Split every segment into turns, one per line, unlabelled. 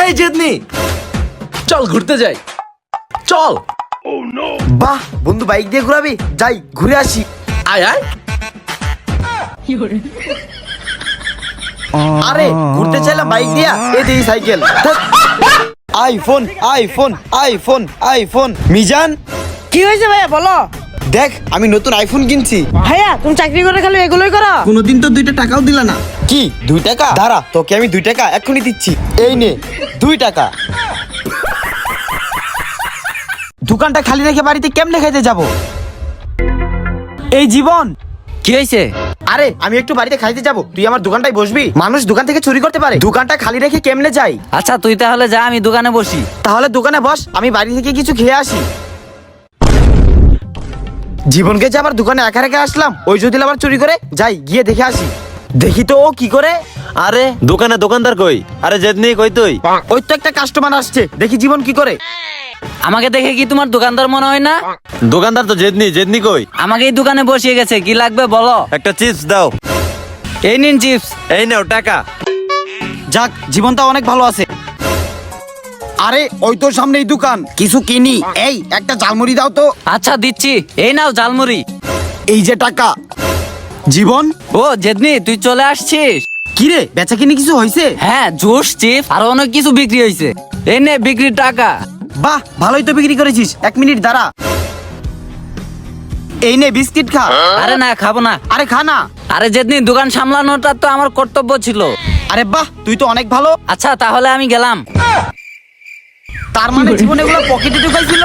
এই জেদনি, চল ঘুরতে যাই, চল।
বাহ বন্ধু, বাইক দিয়ে ঘুরাবি? যাই ঘুরে আসি।
আয় আয়।
আরে ঘুরতে চাইলাম বাইক দিয়া, এই দেখি cycle. IPhone iPhone iPhone iPhone. Mizan,
কি হয়েছে ভাইয়া বলো?
দেখ আমি নতুন আইফোন কিনছি।
ভাইয়া তুমি চাকরি করে খালি এগুলোই করো?
কোনোদিন তো 2 টাকাও দিলা না। কি 2 টাকা? দাঁড়া, তোকে আমি 2 টাকা এক্ষুনি দিচ্ছি। এই নে 2 টাকা। দোকানটা খালি রেখে বাড়িতে কেমনে খাইতে যাব? এই জীবন,
কি হয়েছে?
আরে আমি একটু বাড়িতে খাইতে যাব, তুই আমার দোকানটায় বসবি? মানুষ দোকান থেকে চুরি করতে পারে, দোকানটা খালি রেখে কেমনে যাই?
আচ্ছা তুই তাহলে যা, আমি দোকানে বসি।
তাহলে দোকানে বস, আমি বাড়ি থেকে কিছু খেয়ে আসি। জীবনকে যে আবার দোকানে একা রেখে আসলাম, ওই যদি আবার চুরি করে যাই, গিয়ে দেখে আসি। দেখি তো ও কি করে।
আরে দোকানে দোকানদার কই? আরে জেদনি কই তুই?
ওই তো একটা কাস্টমার আসছে, দেখি জীবন কি করে।
আমাকে দেখে কি তোমার দোকানদার মনে হয় না?
দোকানদার তো জেদনি, জেদনি কই?
আমাকে এই দোকানে বসিয়ে গেছে, কি লাগবে বলো?
একটা চিপস দাও।
এই নিন চিপস।
এই নাও টাকা।
যাক, জীবনটা অনেক ভালো আছে। আরে ওই তো সামনেই দোকান, কিছু কিনি। এই একটা ঝালমুড়ি দাও তো।
আচ্ছা দিচ্ছি, এই নাও জালমুড়ি।
এই যে টাকা। জীবন,
ও জেদনি তুই চলে আসছিস?
কি রে, বেচা কিনি কিছু হয়েছে?
হ্যাঁ, জুস চিপস আর অনেক কিছু বিক্রি হয়েছে। এই নে বিক্রির টাকা।
বাহ, ভালোই তো বিক্রি করেছিস। 1 মিনিট দাঁড়া। এই নে বিস্কিট খা।
আরে না, খাবো না।
আরে খা না।
আরে জেদনি, দোকান সামলানোটা তো আমার কর্তব্য ছিল।
আরে বাহ, তুই তো অনেক ভালো।
আচ্ছা তাহলে আমি গেলাম।
তার মানে জীবন এগুলো পকেটে ঢুকাইছিল?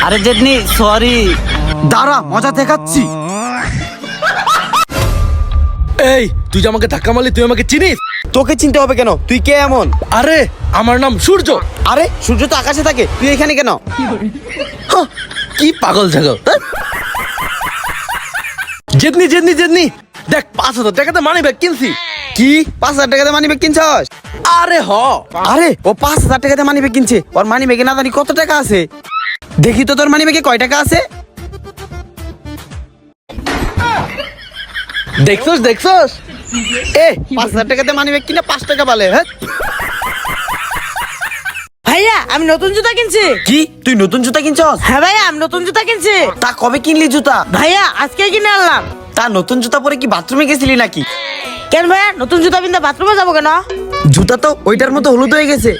আরে জেদনি সরি।
দাঁড়া, মজা দেখাচ্ছি।
এই তুই যে আমাকে ধাক্কা মারলি, তুই আমাকে চিনিস?
তোকে চিনতে হবে কেন? তুই কে এমন?
আরে আমার নাম সূর্য।
আরে সূর্য তো আকাশে থাকে, তুই এখানে কেন?
হাহ, কি পাগল ছাগল। জেদনি জেদনি জেদনি, দেখ 5,000 টাকাতে মানি ব্যাগ কিনছি।
কি 5,000 টাকাতে মানি ব্যাগ কিনছস?
আরে হ।
আরে ও 5,000 টাকাতে মানি ব্যাগ কিনছে, ওর মানি ব্যাগে না জানি কত টাকা আছে। দেখি তো তোর মানি ব্যাগে কয় টাকা আছে।
দেখছস দেখছস?
এ 5,000 টাকাতে মানি ব্যাগ কিনে 5 টাকা পালে। হ্যাঁ,
ভাইয়া আমি নতুন জুতা কিনছি।
কি তুই নতুন জুতা কিনছস?
হ্যাঁ ভাইয়া আমি নতুন জুতা কিনছি।
তা কবে কিনলি জুতা?
ভাইয়া আজকে কিনে আনলাম।
তা নতুন জুতা পরে কি বাথরুমে গেছিলি নাকি?
কেন ভাইয়া, নতুন জুতা পিনতে বাথরুমে যাবো কেন?
জুতা তো ওইটার মতো হলুদ হয়ে গেছে।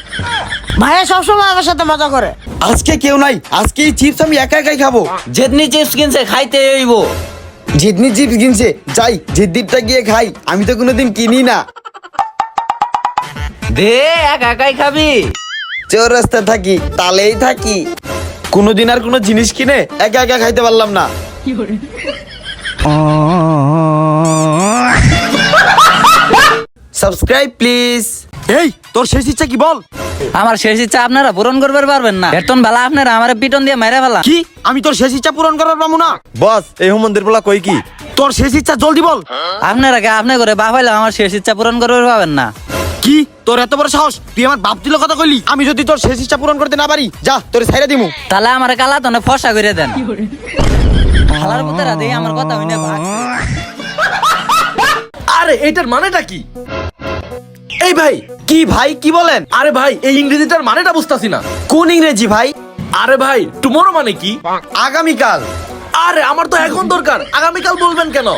ভাইয়া সবসময় আমার সাথে মজা করে।
আজকে কেউ নাই, আজকে এই চিপস আমি একা একাই খাবো।
জেদনি চিপস কিনছে, খাইতে হইব।
জিদনি চিপস কিনছে, যাই জিদ্দিরটা গিয়ে খাই, আমি তো কোনোদিন কিনি না।
দে একা একাই খাবি।
চৌরাস্তা থাকি, তালেই থাকি, কোনোদিন আর কোনো জিনিস কিনে একা একা খাইতে পারলাম না। Subscribe please. এই তোর শেষ ইচ্ছা কি বল?
আমার শেষ ইচ্ছা আপনারা পূরণ করতে পারবেন না। এতন বেলা আপনারা আমার পিটন দিয়ে মেরে ফেলা।
কি আমি তোর শেষ ইচ্ছা পূরণ করার পাবো না?
বস এই হুমন্দির বলা কই কি?
তোর শেষ ইচ্ছা জলদি বল।
আপনারা কে আপনি করে বাফাইলে আমার শেষ ইচ্ছা পূরণ করতে পারবেন না।
কি তোর এত বড় সাহস? তুই আমার বাপ দিল কথা কইলি? আমি যদি তোর শেষ ইচ্ছা পূরণ করতে না পারি, যা তোরে ছাইরা দিমু।
তাহলে আমার কালা তনে ফসা করে দেন। হালার পুতেরা দেই আমার কথা হইনা ভাগ।
আরে এটার মানেটা কি? এই ভাই,
কি ভাই কি বলেন?
আরে ভাই এই ইংরেজিটার মানেটা বুঝতাছি না।
কোন ইংরেজি ভাই?
আরে ভাই টুমরো মানে কি?
আগামীকাল।
আরে আমার তো এখন দরকার, আগামীকাল বলবেন কেন?